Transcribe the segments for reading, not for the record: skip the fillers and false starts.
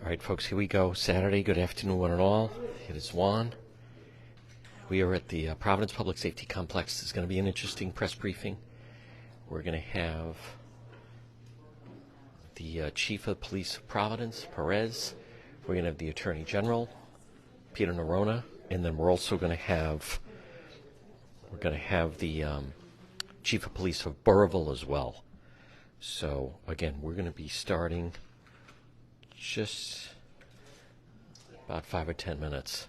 All right, folks, here we go. Saturday, good afternoon, one and all. It is Juan. We are at the Providence Public Safety Complex. It's going to be an interesting press briefing. We're going to have the Chief of Police of Providence, Perez. We're going to have the Attorney General, Peter Nerona, and then we're also going to have the Chief of Police of Burrillville as well. So again, we're going to be starting just about 5 or 10 minutes.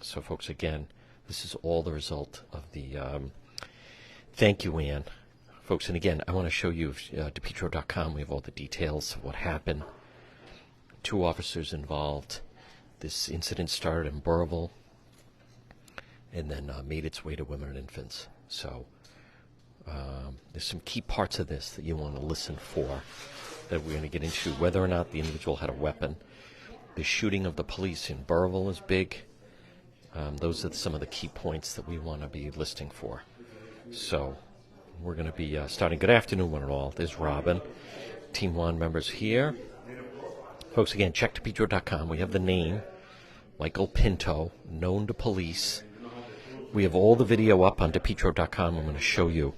So folks, again, this is all the result of the thank you, Ann. Folks, and again, I want to show you DePietro.com. We have all the details of what happened. 2 officers involved. This incident started in Burrillville and then made its way to women and infants. So there's some key parts of this that you want to listen for that we're going to get into. Whether or not the individual had a weapon. The shooting of the police in Burrillville is big. Those are some of the key points that we want to be listening for. So we're going to be starting. Good afternoon, one and all. There's Robin. Team One members here. Folks, again, check DePietro.com. We have the name, Michael Pinto, known to police. We have all the video up on DePietro.com. I'm going to show you.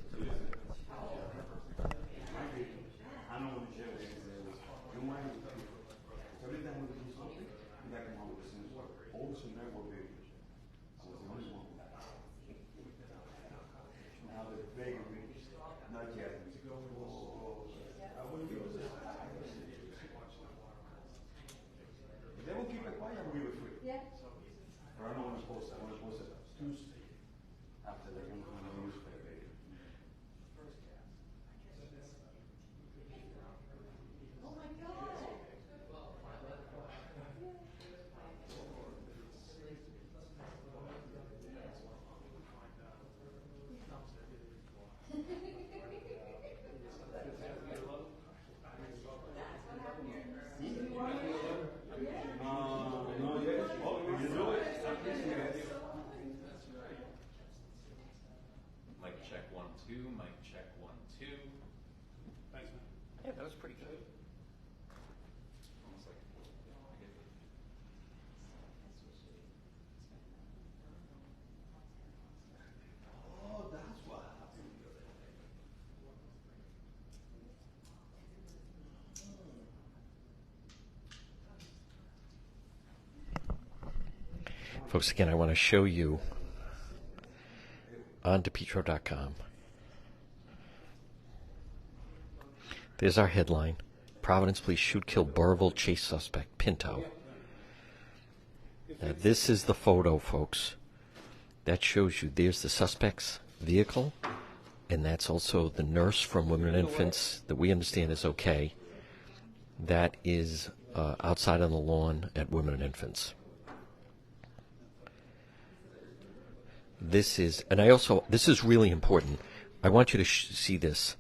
Folks, again, I want to show you on DePietro.com. There's our headline. Providence police shoot, kill Burrillville chase suspect, Pinto. Now, this is the photo, folks. That shows you there's the suspect's vehicle, and that's also the nurse from Women and Infants that we understand is okay. That is outside on the lawn at Women and Infants. This is really important. I want you to see this.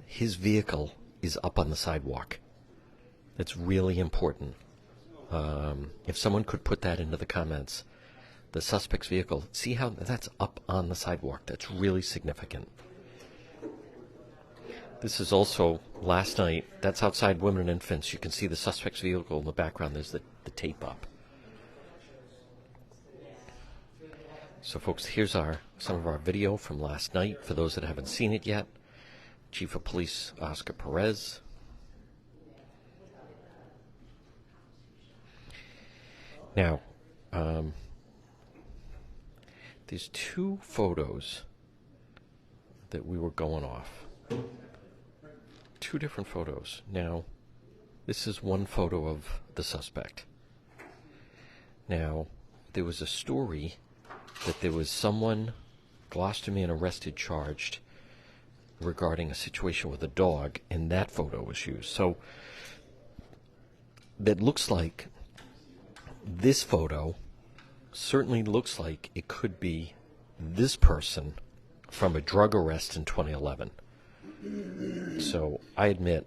His vehicle is up on the sidewalk. That's really important. If someone could put that into the comments. The suspect's vehicle, see how that's up on the sidewalk. That's really significant. This is also last night. That's outside Women and Infants. You can see the suspect's vehicle in the background. There's the tape up. So, folks, here's some of our video from last night. For those that haven't seen it yet, Chief of Police Oscar Perez. Now, there's 2 photos that we were going off. 2 different photos. Now, this is one photo of the suspect. Now, there was a story that there was someone, Gloucester man arrested, charged regarding a situation with a dog, and that photo was used. So that looks like this photo certainly looks like it could be this person from a drug arrest in 2011. So I admit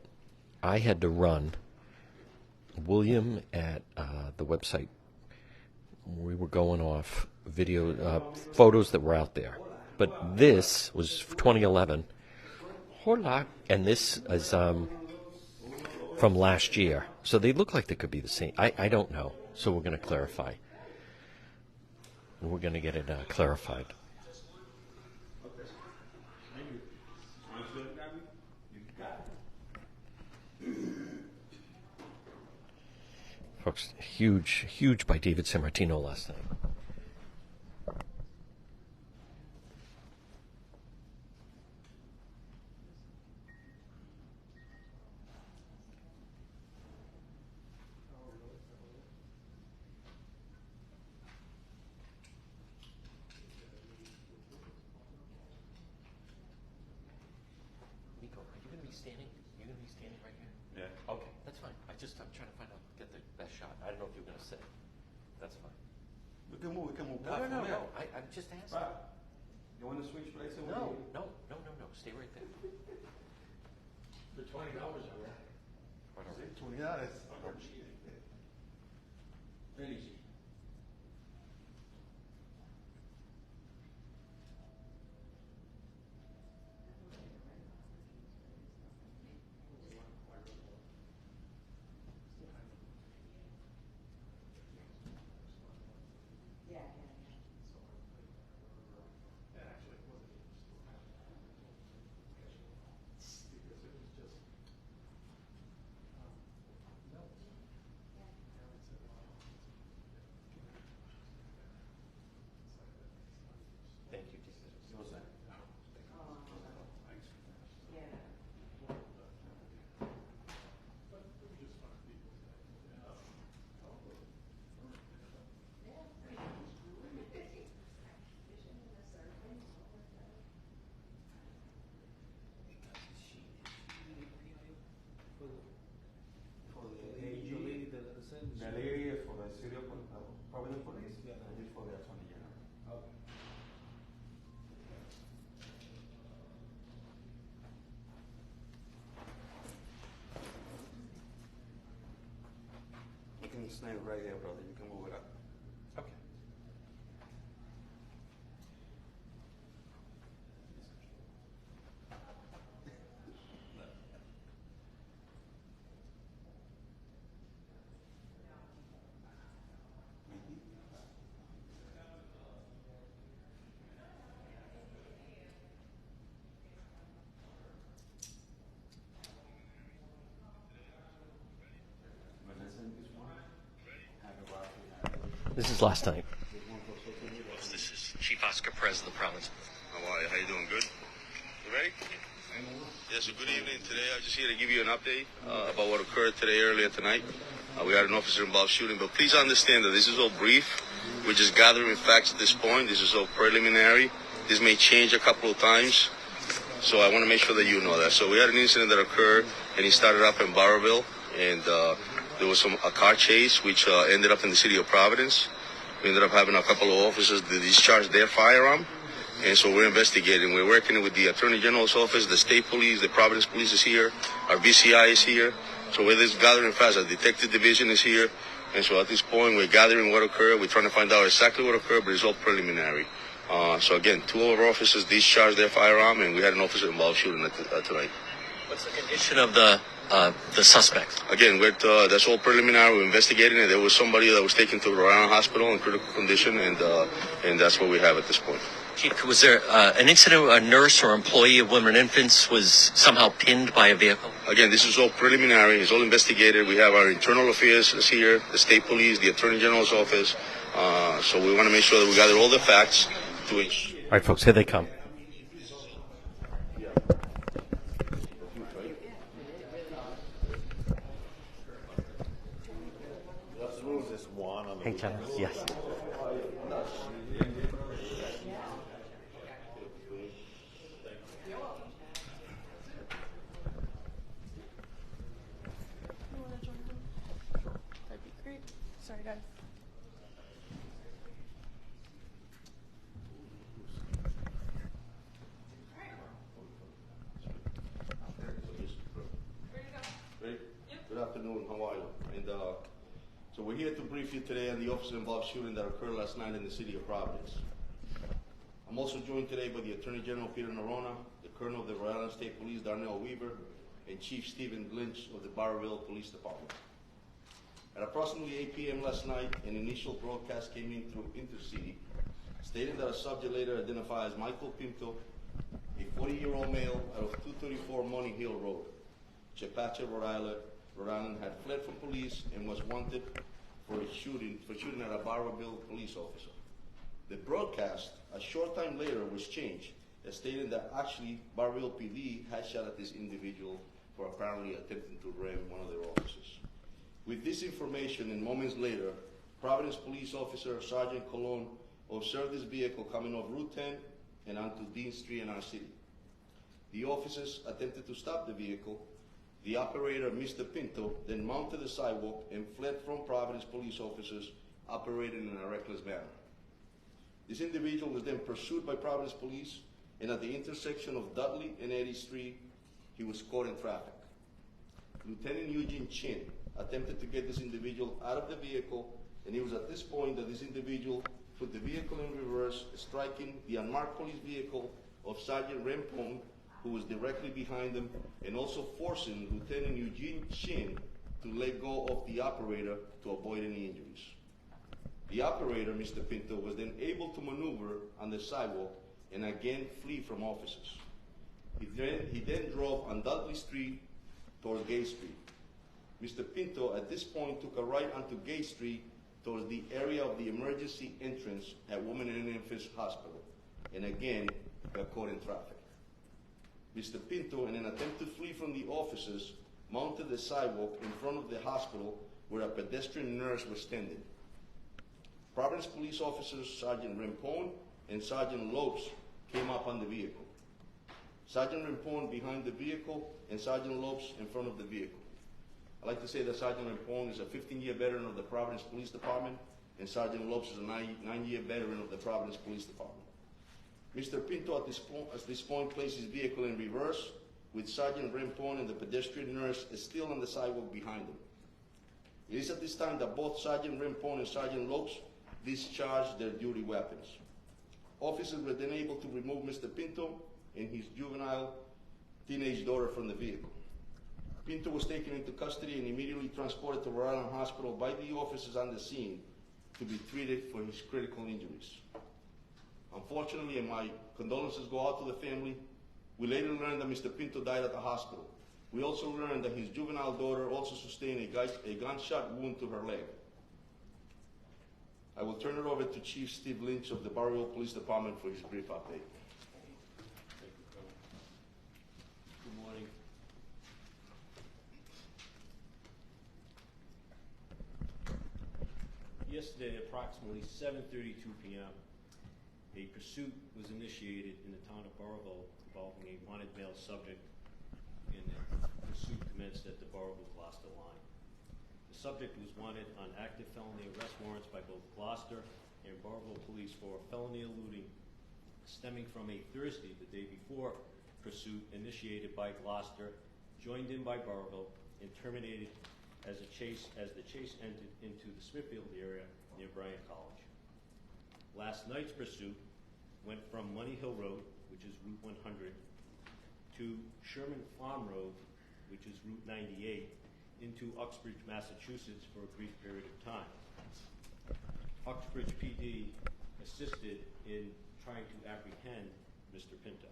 I had to run William at the website. We were going off video photos that were out there, but this was 2011. Hola, and this is from last year. So they look like they could be the same. I don't know. So we're going to clarify. And we're going to get it clarified. Folks, huge by David Sammartino last night. Nico, are you going to be standing? You're going to be standing right here? Yeah. Okay, that's fine. I'm trying to find out, get the best shot. I don't know if you're going to sit. That's fine. We can move. No. I'm just asking. Right. You want to switch places? No. Stay right there. For $20 over. Right over. $20. Very easy. Thank you, David. The lady is for the city of Providence Police. Yeah. And this for the attorney general. Okay. You can stand right here, brother. You can move it up. Okay. This is last night. This is Chief Oscar Perez of the province. How are you? How you doing? Good? You ready? Yes, good evening. Today I'm just here to give you an update about what occurred today earlier tonight. We had an officer involved shooting, but please understand that this is all brief. We're just gathering facts at this point. This is all preliminary. This may change a couple of times, so I want to make sure that you know that. So we had an incident that occurred, and it started up in Barberville, and there was a car chase, which ended up in the city of Providence. We ended up having a couple of officers that discharged their firearm, and so we're investigating. We're working with the Attorney General's office, the state police, the Providence police is here, our BCI is here. So we're just gathering fast. Our detective division is here, and so at this point we're gathering what occurred. We're trying to find out exactly what occurred, but it's all preliminary. So again, 2 of our officers discharged their firearm, and we had an officer involved shooting tonight. What's the condition of the suspect? Again, that's all preliminary. We're investigating it. There was somebody that was taken to Rhode Island Hospital in critical condition, and that's what we have at this point. Chief, was there an incident where a nurse or employee of Women and Infants was somehow pinned by a vehicle? Again, this is all preliminary. It's all investigated. We have our internal affairs is here, the state police, the Attorney General's office. So we want to make sure that we gather all the facts to ensure. All right, folks, here they come. Hey, Jenna. Yes. That'd be great. Sorry, guys. Good afternoon. How are you? And so we're here to brief you today on the officer-involved shooting that occurred last night in the city of Providence. I'm also joined today by the Attorney General Peter Narona, the Colonel of the Rhode Island State Police Darnell Weaver, and Chief Stephen Lynch of the Barberville Police Department. At approximately 8 p.m. last night, an initial broadcast came in through Intercity, stating that a subject later identified as Michael Pinto, a 40-year-old male out of 234 Money Hill Road, Chepachet, Rhode Island, had fled from police and was wanted for shooting at a Barberville police officer. The broadcast, a short time later, was changed, stating that actually Barberville PD had shot at this individual for apparently attempting to ram one of their officers. With this information, and moments later, Providence Police Officer Sergeant Colon observed this vehicle coming off Route 10 and onto Dean Street in our city. The officers attempted to stop the vehicle. The operator, Mr. Pinto, then mounted the sidewalk and fled from Providence police officers operating in a reckless manner. This individual was then pursued by Providence police, and at the intersection of Dudley and Eddy Street, he was caught in traffic. Lieutenant Eugene Chin attempted to get this individual out of the vehicle, and it was at this point that this individual put the vehicle in reverse, striking the unmarked police vehicle of Sergeant Rempong, who was directly behind them, and also forcing Lieutenant Eugene Chin to let go of the operator to avoid any injuries. The operator, Mr. Pinto, was then able to maneuver on the sidewalk and again flee from officers. He then drove on Dudley Street towards Gay Street. Mr. Pinto at this point took a right onto Gay Street towards the area of the emergency entrance at Women and Infants Hospital, and again got caught in traffic. Mr. Pinto, in an attempt to flee from the officers, mounted the sidewalk in front of the hospital where a pedestrian nurse was standing. Providence police officers Sergeant Rempong and Sergeant Lopes came up on the vehicle. Sergeant Rempong behind the vehicle and Sergeant Lopes in front of the vehicle. I'd like to say that Sergeant Rempong is a 15-year veteran of the Providence Police Department, and Sergeant Lopes is a 9-year veteran of the Providence Police Department. Mr. Pinto at this point placed his vehicle in reverse, with Sergeant Rempong and the pedestrian nurse still on the sidewalk behind him. It is at this time that both Sergeant Rempong and Sergeant Lopes discharged their duty weapons. Officers were then able to remove Mr. Pinto and his juvenile teenage daughter from the vehicle. Pinto was taken into custody and immediately transported to Rhode Island Hospital by the officers on the scene to be treated for his critical injuries. Unfortunately, and my condolences go out to the family, we later learned that Mr. Pinto died at the hospital. We also learned that his juvenile daughter also sustained a gunshot wound to her leg. I will turn it over to Chief Steve Lynch of the Barberville Police Department for his brief update. Good morning. Yesterday, approximately 7:32 p.m., a pursuit was initiated in the town of Barberville involving a wanted male subject, and the pursuit commenced at the Barberville-Gloucester line. The subject was wanted on active felony arrest warrants by both Gloucester and Barberville police for felony eluding stemming from a Thursday, the day before, pursuit initiated by Gloucester, joined in by Barberville, and terminated as the chase entered into the Smithfield area near Bryant College. Last night's pursuit went from Money Hill Road, which is Route 100, to Sherman Farm Road, which is Route 98, into Uxbridge, Massachusetts for a brief period of time. Uxbridge PD assisted in trying to apprehend Mr. Pinto.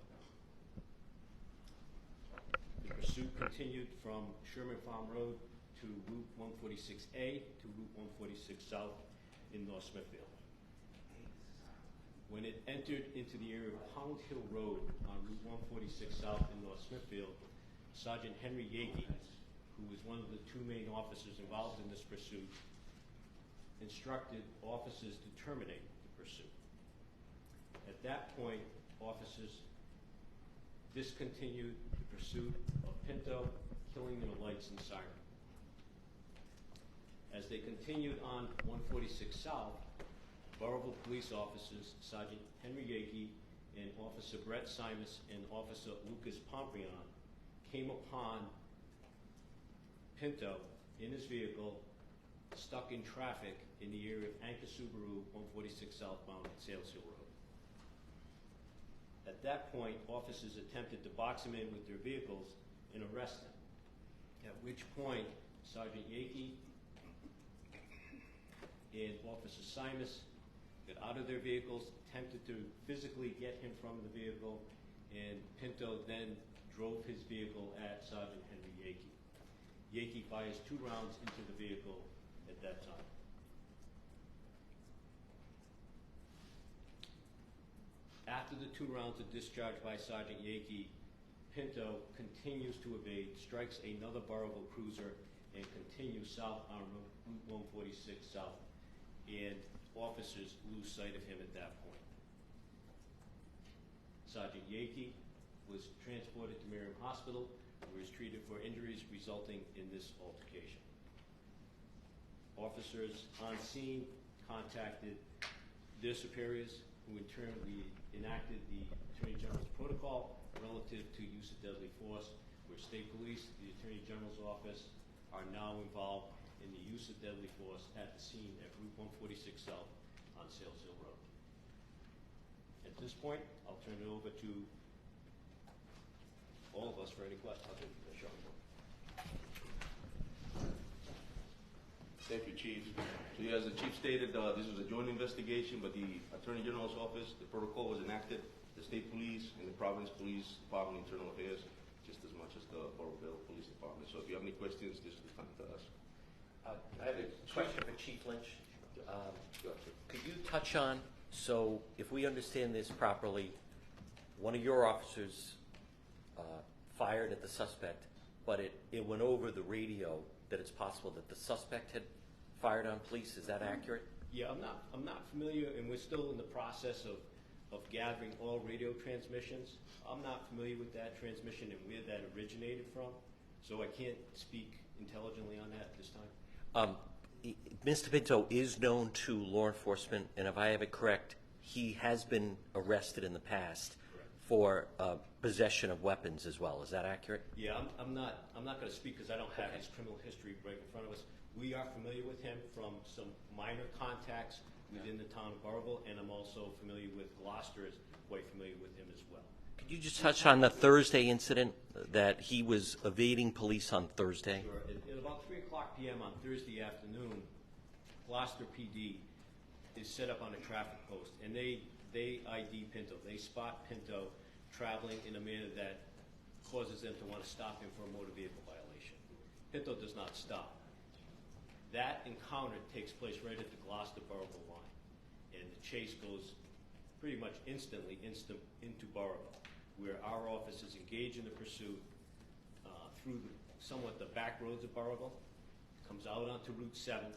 The pursuit continued from Sherman Farm Road to Route 146A to Route 146 South in North Smithfield. When it entered into the area of Pound Hill Road on Route 146 South in North Smithfield, Sergeant Henry Yakey, who was one of the two main officers involved in this pursuit, instructed officers to terminate the pursuit. At that point, officers discontinued the pursuit of Pinto, killing their lights and siren. As they continued on 146 South, Barberville police officers, Sergeant Henry Yakey and Officer Brett Simus and Officer Lucas Pomprion, came upon Pinto in his vehicle, stuck in traffic in the area of Anchor Subaru, 146 southbound at Sales Hill Road. At that point, officers attempted to box him in with their vehicles and arrest him. At which point, Sergeant Yakey and Officer Simus got out of their vehicles, attempted to physically get him from the vehicle, and Pinto then drove his vehicle at Sergeant Henry Yakey. Yakey fires 2 rounds into the vehicle at that time. After the 2 rounds are discharged by Sergeant Yakey, Pinto continues to evade, strikes another Burrillville cruiser, and continues south on Route 146 south. And officers lose sight of him at that point. Sergeant Yakey was transported to Miriam Hospital, where he was treated for injuries resulting in this altercation. Officers on scene contacted their superiors, who in turn enacted the Attorney General's protocol relative to use of deadly force, where State Police, the Attorney General's office, are now involved in the use of deadly force at the scene at Route 146 South on Sales Hill Road. At this point, I'll turn it over to all of us for any questions. Thank you, Chief. So as the Chief stated, this was a joint investigation, but the Attorney General's office, the protocol was enacted, the State Police and the Providence Police Department, Internal Affairs, just as much as the Burrillville Police Department. So if you have any questions, this is the time to ask. I have a question for Chief Lynch. Could you touch on, so if we understand this properly, one of your officers fired at the suspect, but it went over the radio that it's possible that the suspect had fired on police. Is that accurate? Yeah, I'm not familiar, and we're still in the process of gathering all radio transmissions. I'm not familiar with that transmission and where that originated from, so I can't speak intelligently on that at this time. Mr. Pinto is known to law enforcement, and if I have it correct, he has been arrested in the past for possession of weapons as well. Is that accurate? Yeah, I'm not going to speak because I don't have his criminal history right in front of us. We are familiar with him from some minor contacts within the town of Burrillville, and I'm also familiar with Gloucester, is quite familiar with him as well. Could you just touch on the Thursday incident that he was evading police on Thursday? Sure. At about 3 o'clock p.m. on Thursday afternoon, Gloucester PD is set up on a traffic post, and they ID Pinto. They spot Pinto traveling in a manner that causes them to want to stop him for a motor vehicle violation. Pinto does not stop. That encounter takes place right at the Gloucester-Burrillville line, and the chase goes pretty much instantly into Burrillville, where our officers engage in the pursuit through somewhat the back roads of Burrillville, comes out onto Route 7,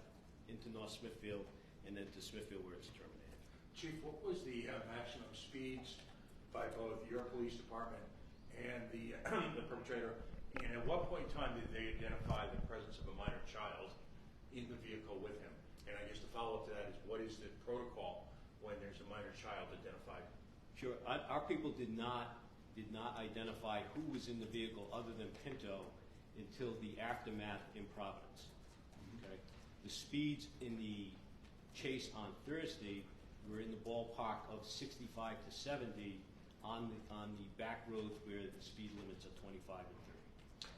into North Smithfield, and then to Smithfield where it's terminated. Chief, what was the maximum speeds by both your police department and the perpetrator? And at what point in time did they identify the presence of a minor child in the vehicle with him? And I guess the follow-up to that is, what is the protocol when there's a minor child identified? Sure. Our people did not identify who was in the vehicle other than Pinto until the aftermath in Providence. Okay. The speeds in the chase on Thursday were in the ballpark of 65 to 70 on the back roads where the speed limits are 25 and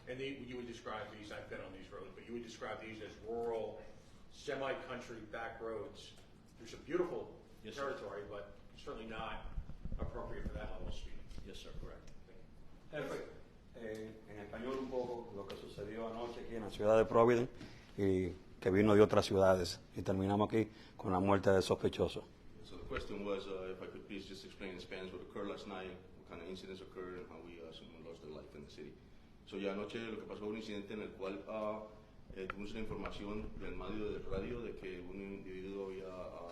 30. And you would describe these, I've been on these roads, but you would describe these as rural, semi-country back roads. There's some beautiful territory, but certainly not appropriate for that level of speed. Yes, sir, correct. Jefe, en español un poco lo que sucedió anoche aquí en la ciudad de Providence y que vino de otras ciudades y terminamos aquí con la muerte del sospechoso. So the question was, if I could please just explain in Spanish what occurred last night, what kind of incidents occurred, and how someone lost their life in the city. So ya anoche lo que pasó fue un incidente en el cual tuvimos una información del medio de radio de que un individuo había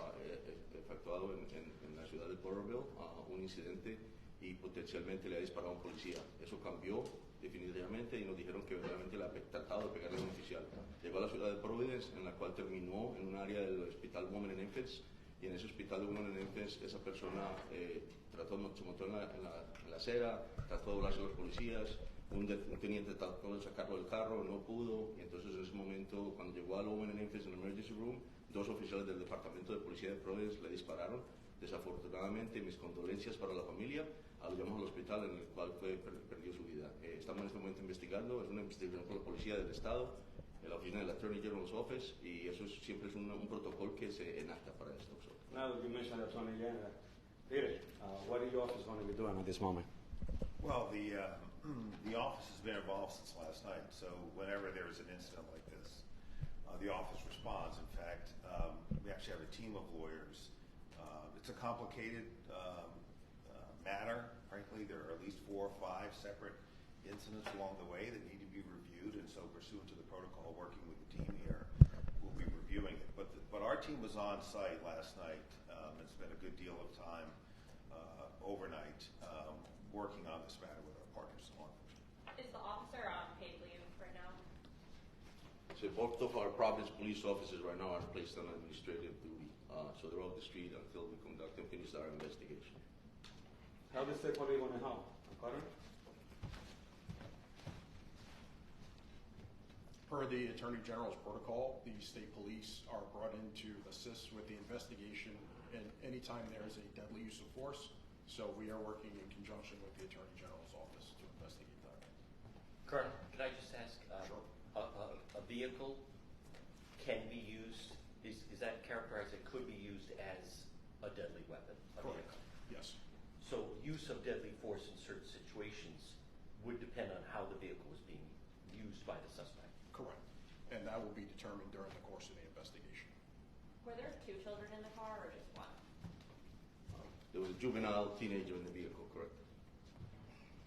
efectuado en la ciudad de Burrillville un incidente y potencialmente le ha disparado a un policía. Eso cambió definitivamente y nos dijeron que verdaderamente le ha tratado de pegarle a un oficial. Llegó a la ciudad de Providence, en la cual terminó en un área del hospital Women and Infants, y en ese hospital de Women and Infants esa persona se montó en la acera, trató de hablarse a los policías, un teniente trató de sacarlo del carro, no pudo, y entonces en ese momento, cuando llegó al Women and Infants en el emergency room, 2 oficiales del departamento de policía de Providence le dispararon. Desafortunadamente, mis condolencias para la familia. lo llevamos al hospital en el cual perdió su vida. Estamos en este momento investigando, es una investigación por la Policía del Estado, en la oficina del Attorney General's Office, y eso siempre es un protocolo que se enacta para esto. So. Now that you mentioned Attorney General, Peter, what is your office going to be doing at this moment? Well, the office has been involved since last night, so whenever there's an incident like this, the office responds. In fact, we actually have a team of lawyers. It's a complicated matter. Frankly, there are at least 4 or 5 separate incidents along the way that need to be reviewed, and so pursuant to the protocol, working with the team here, we'll be reviewing it. But our team was on site last night and spent a good deal of time overnight working on this matter with our partners in law enforcement. Is the officer on paid leave right now? So both of our Providence police officers right now are placed on administrative duty. So they're off the street until we conduct and finish our investigation. How the state police going to help? Carter? Per the Attorney General's protocol, the state police are brought in to assist with the investigation and anytime there is a deadly use of force. So we are working in conjunction with the Attorney General's office to investigate that. Colonel, can I just ask, Sure. a vehicle can be used, is that characterized, it could be used as a deadly weapon? A Correct. vehicle? Yes. So use of deadly force in certain situations would depend on how the vehicle is being used by the suspect? Correct. And that will be determined during the course of the investigation. Were there 2 children in the car or just 1? There was a juvenile teenager in the vehicle, correct?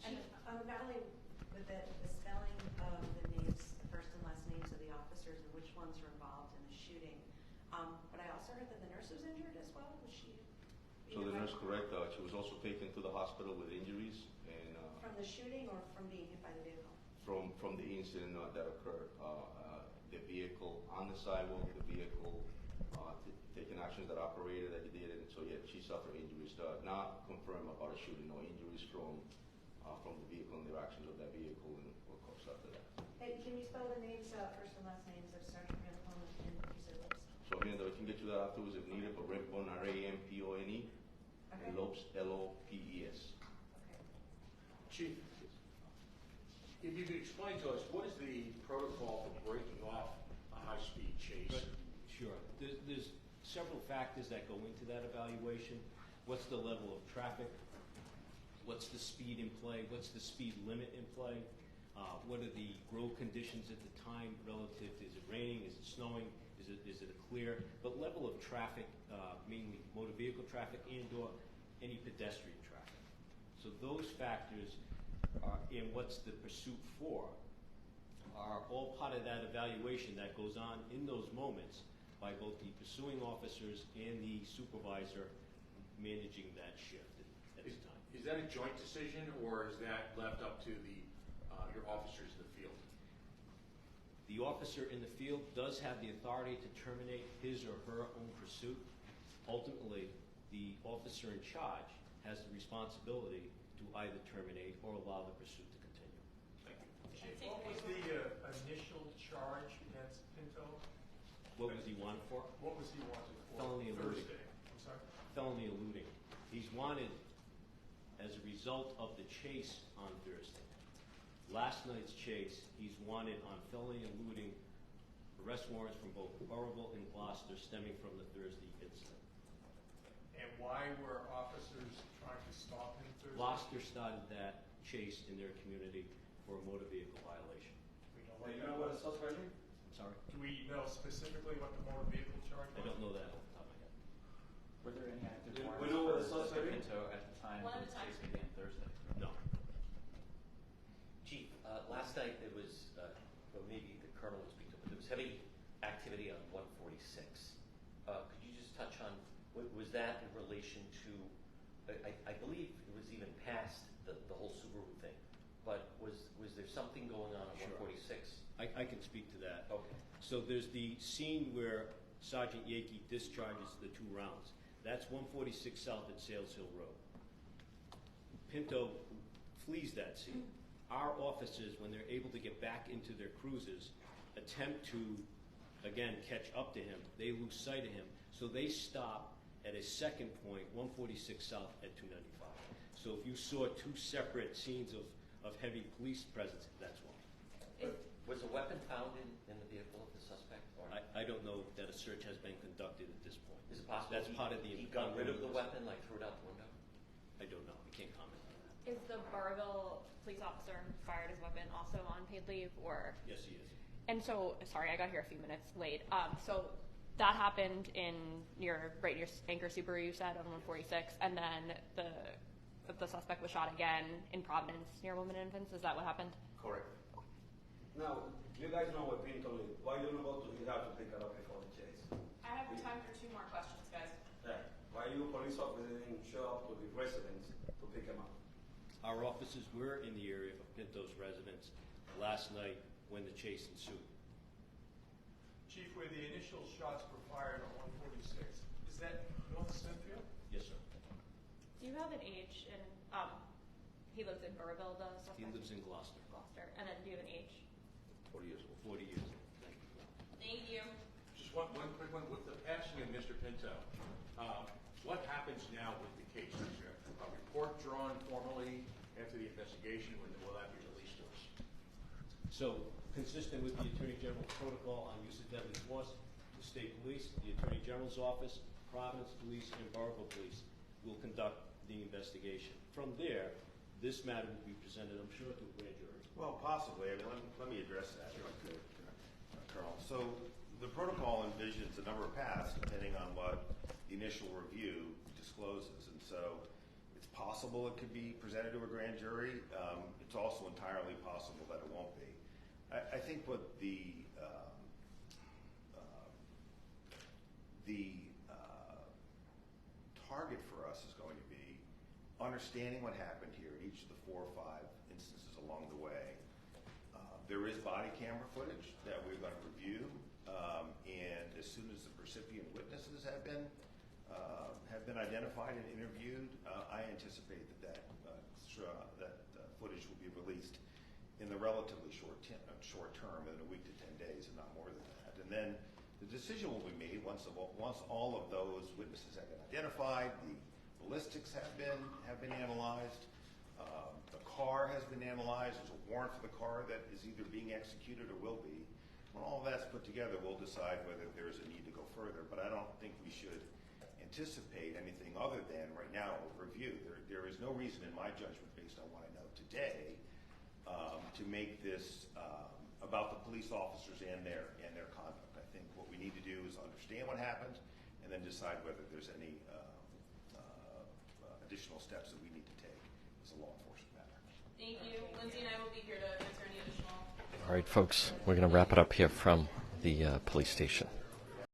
And not only with the spelling of the names, the first and last names of the officers and which ones were involved in the shooting, but I also heard that the nurse was injured as well. Was she? So the nurse, correct, she was also taken to the hospital with injuries and From the shooting or from being hit by the vehicle? from the incident that occurred. The vehicle on the sidewalk, the vehicle taking actions that operated that he did, and so yeah, she suffered injuries. Not confirmed about a shooting, no injuries from the vehicle and the actions of that vehicle and what comes after that. Hey, can you spell the names, first and last names of Sergeant Rincon and you said Lopes? So I mean, I can get you that afterwards if needed, but Rampone, R-A-M-P-O-N-E, Okay. and Lopes, L-O-P-E-S. Okay. Chief, if you could explain to us, what is the protocol for breaking off a high-speed chase? Sure. There's several factors that go into that evaluation. What's the level of traffic? What's the speed in play? What's the speed limit in play? What are the road conditions at the time relative to, is it raining, is it snowing, is it a clear? But level of traffic, mainly motor vehicle traffic and/or any pedestrian traffic. So those factors are, and what's the pursuit for, are all part of that evaluation that goes on in those moments by both the pursuing officers and the supervisor managing that shift at the time. Is that a joint decision, or is that left up to your officers in the field? The officer in the field does have the authority to terminate his or her own pursuit. Ultimately, the officer in charge has the responsibility to either terminate or allow the pursuit to continue. Thank you. What was the initial charge against Pinto? What was he wanted for? What was he wanted for? Felony eluding. Thursday. I'm sorry? Felony eluding. He's wanted as a result of the chase on Thursday. Last night's chase, he's wanted on felony eluding arrest warrants from both Burrillville and Gloucester stemming from the Thursday incident. And why were officers trying to stop him Thursday? Gloucester started that chase in their community for a motor vehicle violation. We know Do you what know what the suspect is? I'm sorry? Do we know specifically what the motor vehicle charge was? I don't know that off the top of my head. Were there any active We warrants know what for the suspect is? Pinto at the time One when at the a time. case began Thursday? No. Chief, last night there was, well, maybe the colonel will speak to it, but there was heavy activity on 146. Could you just touch on, was that in relation to, I believe it was even past the whole Subaru thing, but was there something going on at Sure. 146? I can speak to that. Okay. So there's the scene where Sergeant Yakey discharges the 2 rounds. That's 146 South at Sales Hill Road. Pinto flees that scene. Our officers, when they're able to get back into their cruisers, attempt to, again, catch up to him. They lose sight of him. So they stop at a second point, 146 South at 295. So So if you saw two separate scenes of heavy police presence, that's why. Was a weapon found in the vehicle of the suspect? Or I don't know that a search has been conducted at this point. is it possible That's part of the. he got rid of the weapon, like threw it out the window? I don't know. I can't comment on that. Is the Burrillville police officer who fired his weapon also on paid leave, or? Yes, he is. And so, sorry, I got here a few minutes late. So that happened in near Anchor Subaru, you said, on 146, and then the suspect was shot again in Providence near Women and Infants. Is that what happened? Correct. Now, you guys know what Pinto is. Why you don't go to his house to pick it up before the chase? I have time for 2 more questions, guys. Yeah. Why you police officers didn't show up to the residence to pick him up? Our officers were in the area of Pinto's residence last night when the chase ensued. Chief, where the initial shots were fired on 146, is that North Smithfield? Yes, sir. Do you have an age? And he lives in Burrillville, the suspect? He lives in Gloucester. Gloucester. And then do you have an age? 40 years old. 40 years old. Thank you. Thank you. Just one quick one. With the passing of Mr. Pinto, what happens now with the case? Is there a report drawn formally after the investigation, when will that be released to us? So, consistent with the Attorney General's protocol on use of deadly force, the State Police, the Attorney General's Office, Providence Police, and Burrillville Police will conduct the investigation. From there, this matter will be presented, I'm sure, to a grand jury. Well, possibly. I mean, let me address that if I could, Colonel. So the protocol envisions a number of paths depending on what the initial review discloses. And so it's possible it could be presented to a grand jury. It's also entirely possible that it won't be. I think what the target for us is going to be understanding what happened here in each of the 4 or 5 instances along the way. There is body camera footage that we're going to review, and as soon as the recipient witnesses have been identified and interviewed, I anticipate that footage will be released in the relatively short term, in a week to 10 days, and not more than that. And then the decision will be made once all of those witnesses have been identified, the ballistics have been analyzed, the car has been analyzed. There's a warrant for the car that is either being executed or will be. When all of that's put together, we'll decide whether there's a need to go further. But I don't think we should anticipate anything other than right now a review. There is no reason in my judgment, based on what I know today, to make this about the police officers and their conduct. I think what we need to do is understand what happened and then decide whether there's any additional steps that we need to take as a law enforcement matter. Thank you. Lindsay and I will be here to answer any additional. All right, folks, we're going to wrap it up here from the police station.